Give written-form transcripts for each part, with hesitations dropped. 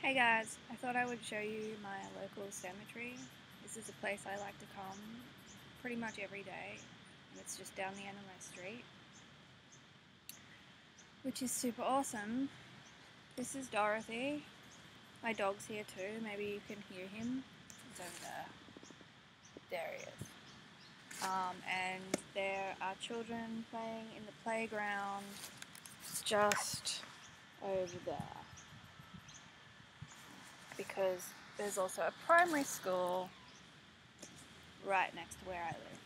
Hey guys, I thought I would show you my local cemetery. This is a place I like to come pretty much every day, and it's just down the end of my street, which is super awesome. This is Dorothy. My dog's here too, maybe you can hear him. He's over there. There he is. And there are children playing in the playground just over there, because there's also a primary school right next to where I live.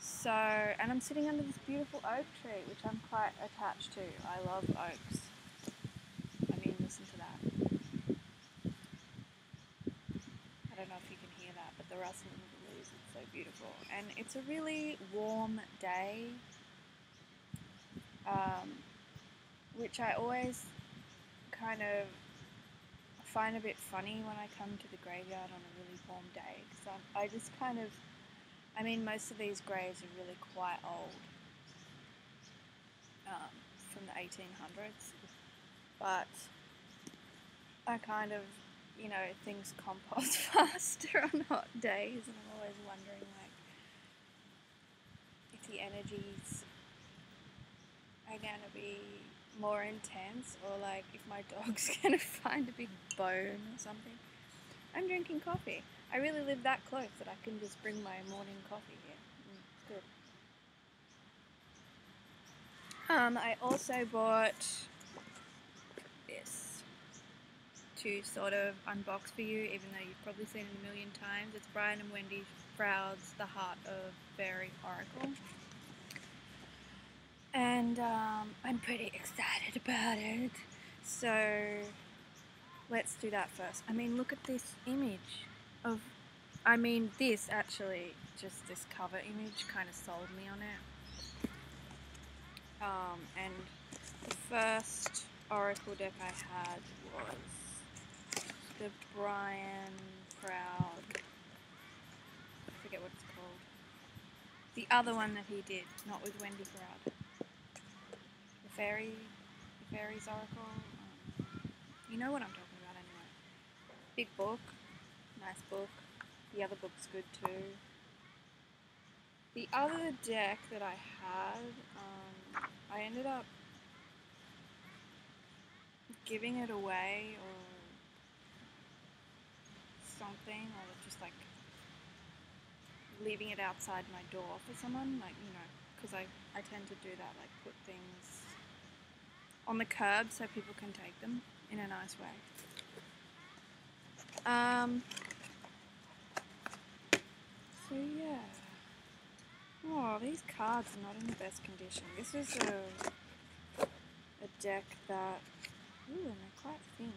So, and I'm sitting under this beautiful oak tree, which I'm quite attached to. I love oaks. I mean, listen to that. I don't know if you can hear that, but the rustling of the leaves is so beautiful. And it's a really warm day, which I always kind of find a bit funny when I come to the graveyard on a really warm day, because I just kind of, I mean, most of these graves are really quite old, from the 1800s, but I kind of, you know, things compost faster on hot days, and I'm always wondering, like, if the energies are going to be more intense, or like if my dog's going to find a big bone or something. I'm drinking coffee. I really live that close that I can just bring my morning coffee here. It's good. I also bought this to sort of unbox for you, even though you've probably seen it a million times. It's Brian and Wendy Froud's The Heart of Faerie Oracle. And I'm pretty excited about it. So let's do that first. I mean, look at this image of, I mean, this actually, just this cover image kind of sold me on it. And the first oracle deck I had was the Brian Froud, I forget what it's called. The other one that he did, not with Wendy Froud. The Faerie's Oracle. You know what I'm talking about anyway. Big book, nice book. The other book's good too. The other deck that I had, I ended up giving it away or something, or just like leaving it outside my door for someone, like, you know, because I tend to do that, like put things on the curb so people can take them in a nice way. So yeah. Oh, these cards are not in the best condition. This is a deck that, ooh, and they're quite thin.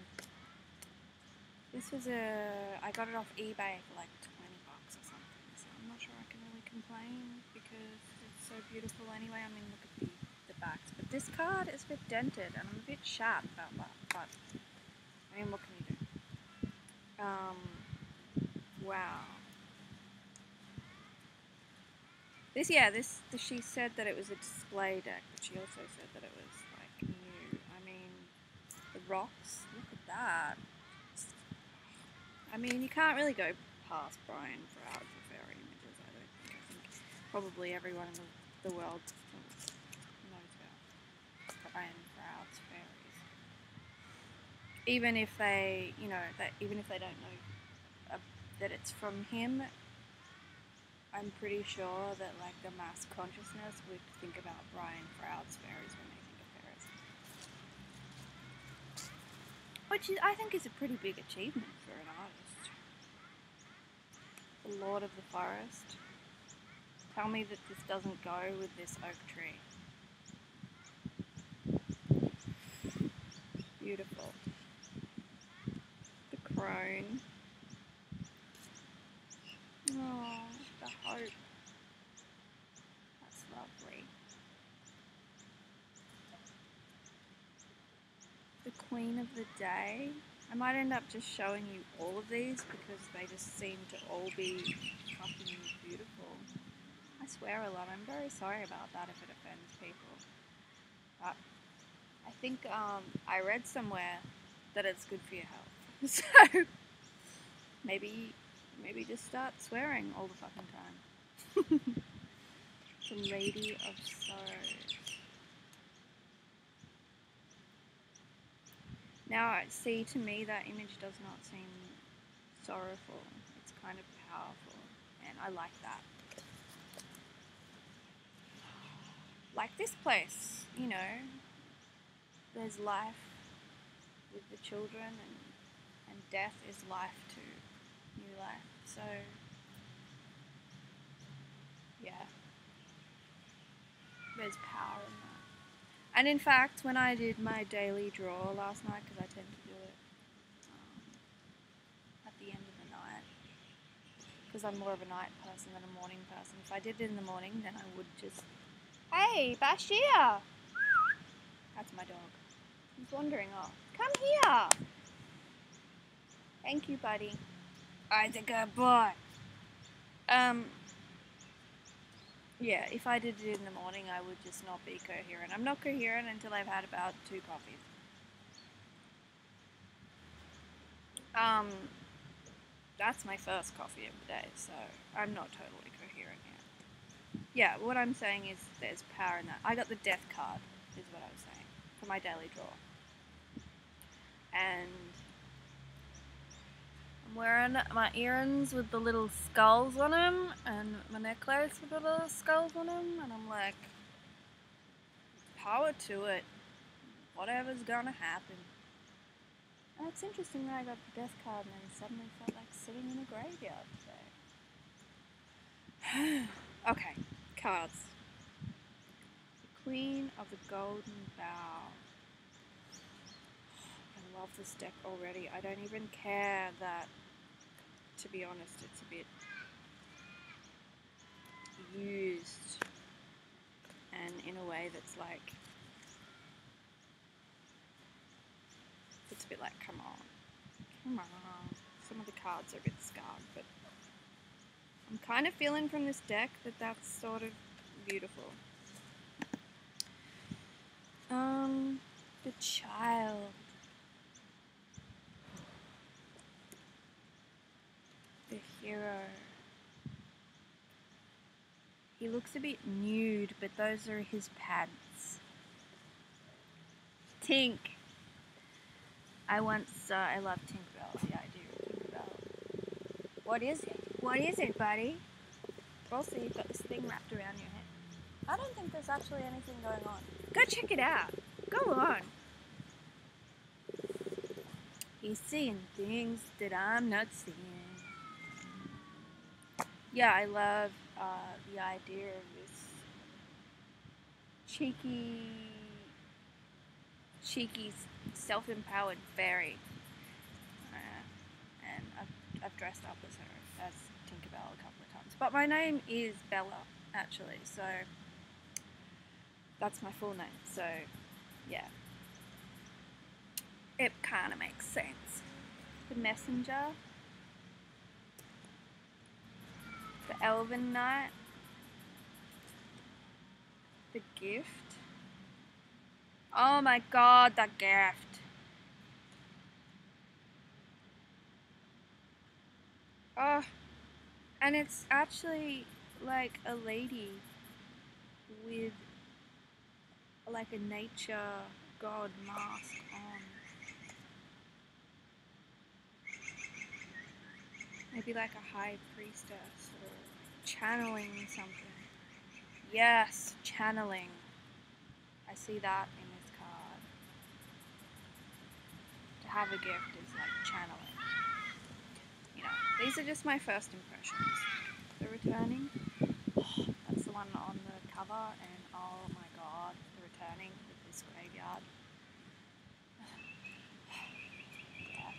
This was I got it off eBay for like $20 or something, so I'm not sure I can really complain because it's so beautiful anyway. I mean, look at the backs. But this card is a bit dented, and I'm a bit sharp about that, but I mean, what can you do? Wow. She said that it was a display deck, but she also said that it was like new. I mean, the rocks, look at that. I mean, you can't really go past Brian Froud for fairy images, I don't think. I think probably everyone in the world knows about Brian Froud's fairies. Even if they, you know, even if they don't know that it's from him, I'm pretty sure that like the mass consciousness would think about Brian Froud's fairies when they think of fairies. Which I think is a pretty big achievement for an artist. The Lord of the Forest. Tell me that this doesn't go with this oak tree. Beautiful. The crone. Oh, the hope. That's lovely. The Queen of the Day. I might end up just showing you all of these because they just seem to all be fucking beautiful. I swear a lot. I'm very sorry about that if it offends people. But I think I read somewhere that it's good for your health. So maybe just start swearing all the fucking time. The Lady of Sorrows. Now, see, to me that image does not seem sorrowful. It's kind of powerful, and I like that. Like this place, you know, there's life with the children, and death is life to new life. So, yeah, there's power in that. And in fact, when I did my daily draw last night, because I tend to do it at the end of the night, because I'm more of a night person than a morning person. If I did it in the morning, then I would just, hey, Bashir! That's my dog. He's wandering off. Come here! Thank you, buddy. I'm a good boy. Yeah, if I did it in the morning, I would just not be coherent. I'm not coherent until I've had about 2 coffees. That's my first coffee of the day, so I'm not totally coherent yet. Yeah, what I'm saying is there's power in that. I got the death card, is what I was saying, for my daily draw. And I'm wearing my earrings with the little skulls on them, and my necklace with the little skulls on them, and I'm like, power to it. Whatever's gonna happen. And it's interesting that I got the death card and then suddenly felt like sitting in a graveyard today. Okay, cards. The Queen of the Golden Bow. I love this deck already. I don't even care that, to be honest, it's a bit used and in a way that's like, it's a bit like, come on. Some of the cards are a bit scarred, but I'm kind of feeling from this deck that that's sort of beautiful. The Child. The Hero. He looks a bit nude, but those are his pants. Tink. I love Tinkerbell, the idea of Tinkerbell. What is it? What is it, buddy? Also, you've got this thing wrapped around your head. I don't think there's actually anything going on. Go check it out. Go on. He's seeing things that I'm not seeing. Yeah, I love the idea of this cheeky, self-empowered fairy. And I've dressed up as her, as Tinkerbell, a couple of times. But my name is Bella, actually, so that's my full name. So, yeah. It kind of makes sense. The Messenger. The Elven Knight. The Gift. Oh my god, the Gift. Oh, and it's actually like a lady with like a nature god mask on. Maybe like a high priestess or channeling something. Yes, channeling. I see that in this card. To have a gift is like channeling. You know, these are just my first impressions. The Returning. That's the one on the cover, and oh my god, The Returning with this graveyard. Yeah.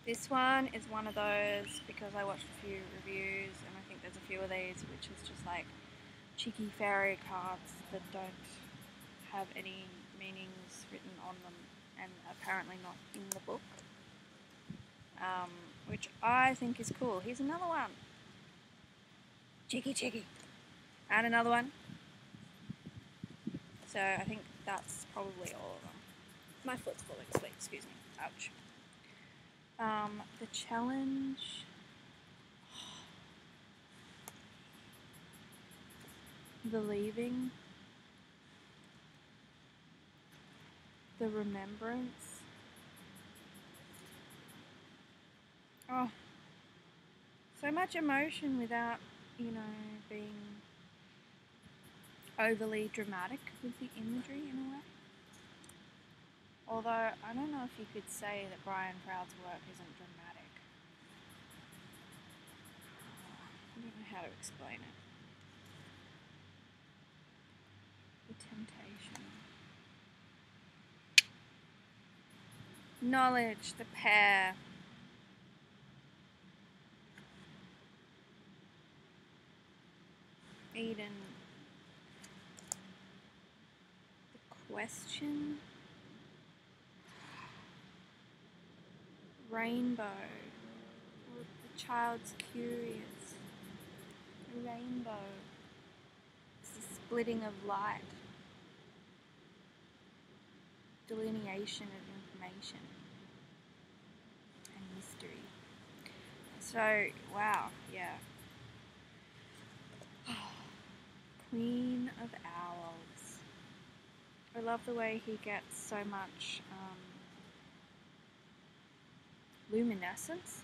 This one is one of those, because I watched a few reviews, and I think there's a few of these, which is just like cheeky fairy cards that don't have any meanings written on them, and apparently not in the book. Which I think is cool. Here's another one. Cheeky. And another one. So I think that's probably all of them. My foot's falling asleep, excuse me. Ouch. The challenge. The leaving. The remembrance. Oh, so much emotion without, being overly dramatic with the imagery in a way. Although, I don't know if you could say that Brian Proud's work isn't dramatic. I don't know how to explain it. The temptation. Knowledge, the pair. Eden. The question. Rainbow. The child's curious. The rainbow. It's the splitting of light. Delineation of information. And mystery. So, wow, yeah. Queen of Owls. I love the way he gets so much luminescence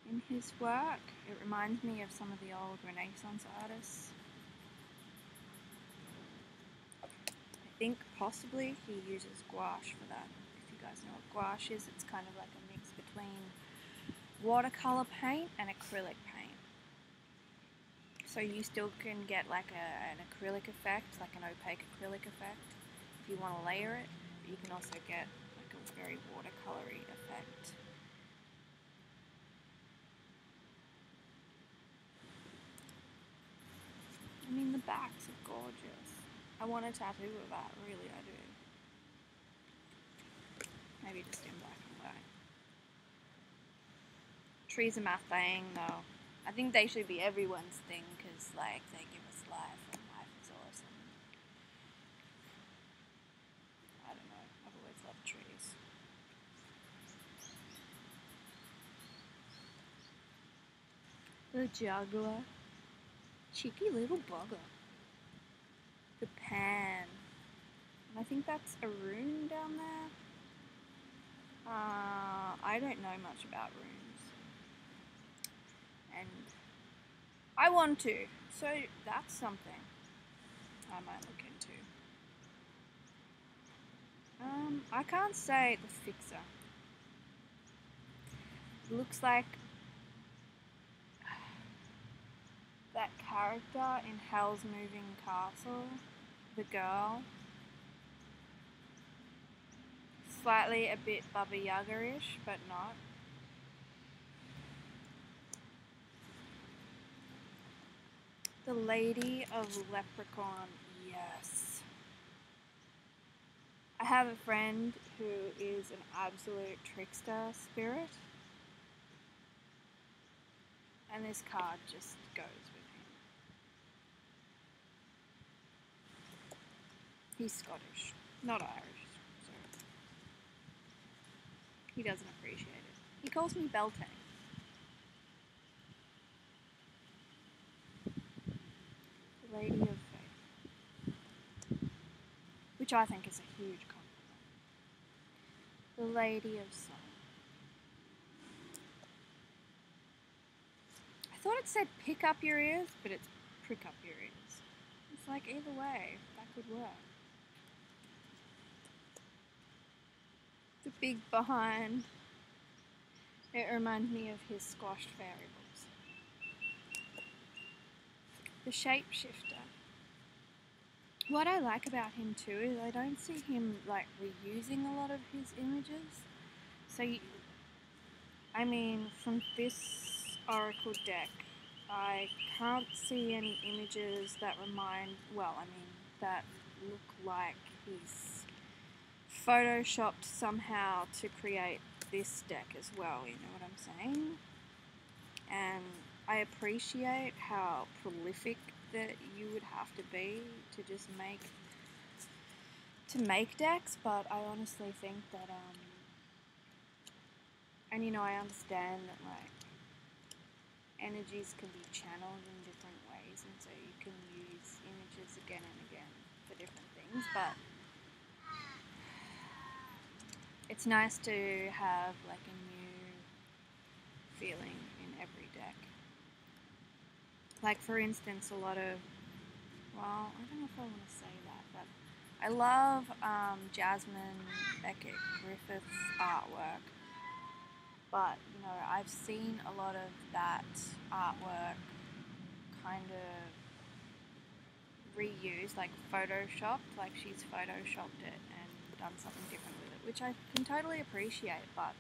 in his work. It reminds me of some of the old Renaissance artists. I think possibly he uses gouache for that. If you guys know what gouache is, it's kind of like a mix between watercolor paint and acrylic paint. So you still can get like an acrylic effect, like an opaque acrylic effect, if you want to layer it. But you can also get like a very watercolory effect. I mean, the backs are gorgeous. I want a tattoo of that, really, I do. Maybe just in black and white. Trees are my thing, though. I think they should be everyone's thing, because, like, they give us life, and life is awesome. I don't know, I've always loved trees. The juggler. Cheeky little bugger. The pan. And I think that's a rune down there. I don't know much about runes. And I want to. So that's something I might look into. I can't say the fixer. It looks like that character in Hell's Moving Castle, the girl. Slightly a bit Baba Yaga-ish, but not. The Lady of Leprechaun, yes. I have a friend who is an absolute trickster spirit. And this card just goes with him. He's Scottish, not Irish, so he doesn't appreciate it. He calls me Beltane. The Lady of Faith. Which I think is a huge compliment. The Lady of Song. I thought it said pick up your ears, but it's prick up your ears. It's like either way, that could work. The big behind. It reminds me of his squashed fairy books. The Shapeshifter. What I like about him too is I don't see him like reusing a lot of his images. So, I mean, from this Oracle deck, I can't see any images that that look like he's photoshopped somehow to create this deck as well, you know what I'm saying? And I appreciate how prolific that you would have to be to just make decks, but I honestly think that and you know, I understand that like energies can be channeled in different ways, and so you can use images again and again for different things, but it's nice to have like a new feeling in every deck. Like for instance, a lot of, well, I don't know if I want to say that, but I love Jasmine Beckett Griffith's artwork, but you know, I've seen a lot of that artwork kind of reused, like photoshopped, like she's photoshopped it and done something different with it, which I can totally appreciate, but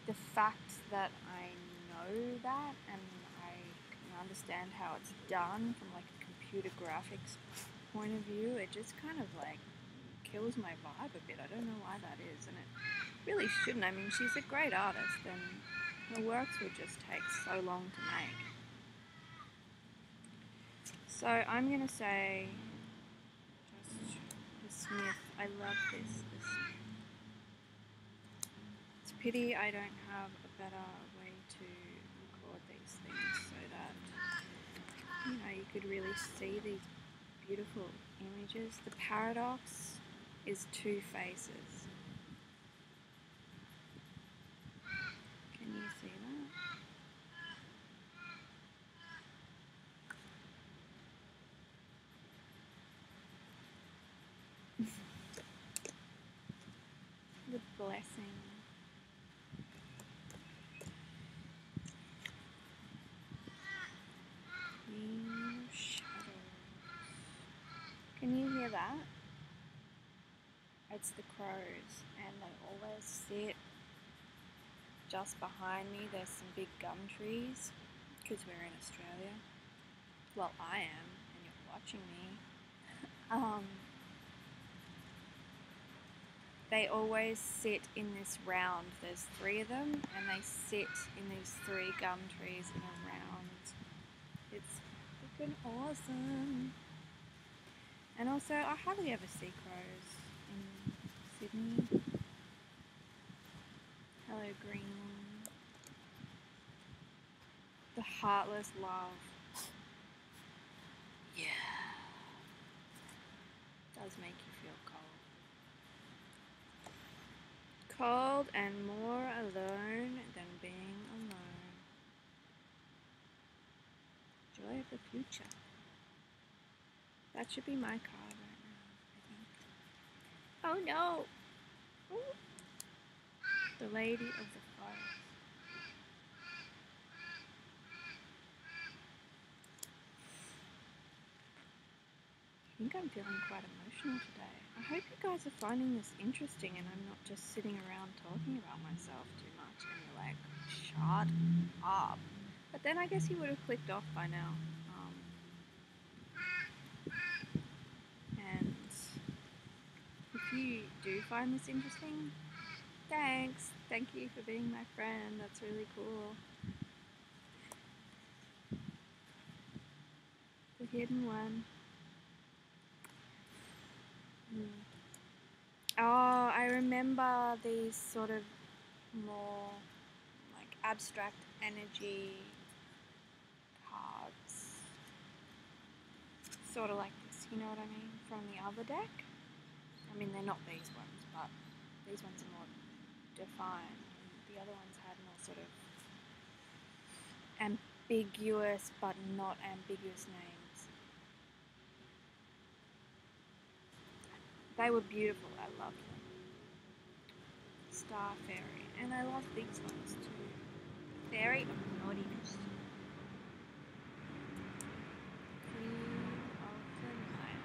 the fact that I know that and I can understand how it's done from like a computer graphics point of view, it just kind of like kills my vibe a bit. I don't know why that is, and it really shouldn't. I mean, she's a great artist and her works would just take so long to make. So I'm going to say just the Smith. I love this. It's a pity I don't have a better way to record these things so that, you know, you could really see these beautiful images. The paradox is two faces. Can you see that? The blessing. Green shadows. Can you hear that? It's the crows, and they always sit just behind me. There's some big gum trees because we're in Australia. Well, I am, and you're watching me. They always sit in this round. There's 3 of them, and they sit in these 3 gum trees in a round. It's freaking awesome. And also, I hardly ever see crows in Sydney. Hello, green. The heartless love. Yeah. Does make you feel cold. Cold and more alone than being alone. Joy of the future. That should be my card right now, I think. Oh no! Ooh. The Lady of the Forest. I think I'm feeling quite emotional today. I hope you guys are finding this interesting and I'm not just sitting around talking about myself too much and you're like, shut up. But then I guess you would have clicked off by now. And if you do find this interesting, thanks. Thank you for being my friend. That's really cool. The hidden one. Oh, I remember these sort of more like abstract energy cards. Sort of like this, you know what I mean? From the other deck. I mean, they're not these ones, but these ones are more defined. The other ones had more sort of ambiguous but not ambiguous names. They were beautiful, I loved them. Star Fairy, and I love these ones too. Fairy of Naughtiness. Queen of the Night.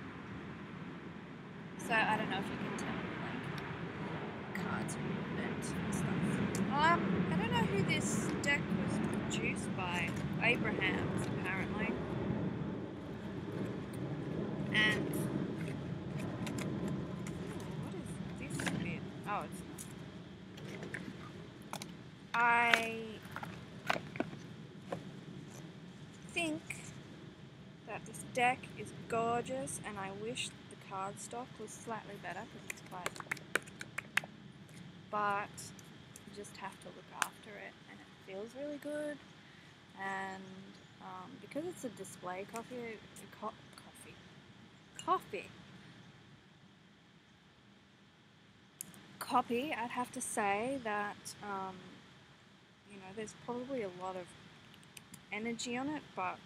So I don't know if you can tell, like, cards movement and stuff. I don't know who this deck was produced by. Abraham's, apparently. And oh, it's not. I think that deck is gorgeous, and I wish the cardstock was slightly better because it's quite, but you just have to look after it, and it feels really good. And because it's a display copy, I'd have to say that you know, there's probably a lot of energy on it, but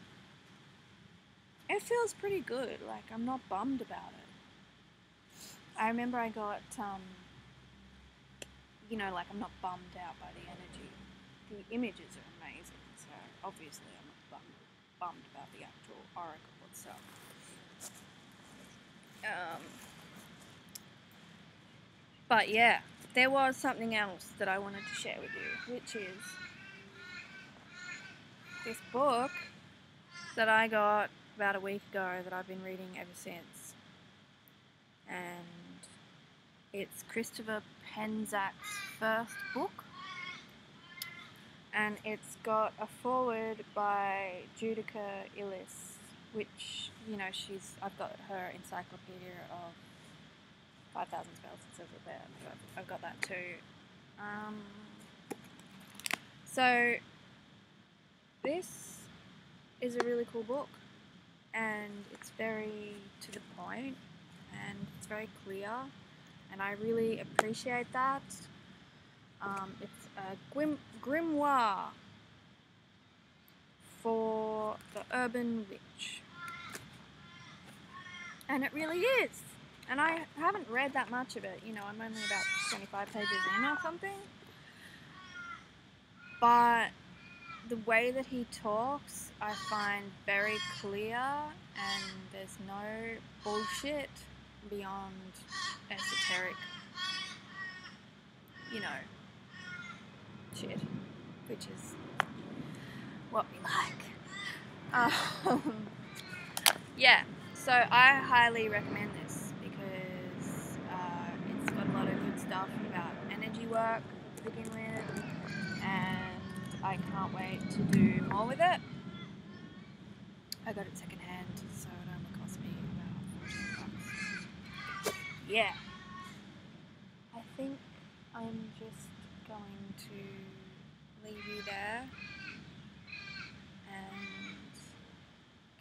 it feels pretty good. Like, I'm not bummed about it. I remember I got you know, like, I'm not bummed out by the energy. The images are amazing, so obviously I'm not bummed about the actual oracle itself. But yeah, there was something else that I wanted to share with you, which is this book that I got about a week ago that I've been reading ever since. And it's Christopher Penzak's first book. And it's got a foreword by Judica Illes, which, you know, I've got her encyclopedia of 5,000 spells, it says it there, so I've got that too. So this is a really cool book, and it's very to the point, and it's very clear, and I really appreciate that. It's a grimoire for the urban witch, and it really is. And I haven't read that much of it, you know, I'm only about 25 pages in or something, but the way that he talks I find very clear, and there's no bullshit beyond esoteric, you know, shit, which is what we like. Yeah, so I highly recommend this because it's got a lot of good stuff about energy work to begin with, and I can't wait to do more with it. I got it secondhand, so it only cost me about $14. Yeah, I think I'm just going to leave you there and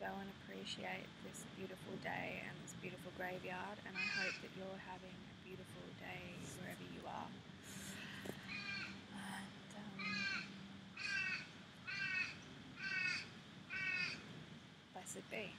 go and appreciate this beautiful day and this beautiful graveyard, and I hope that you're having a beautiful day wherever you are. And blessed be.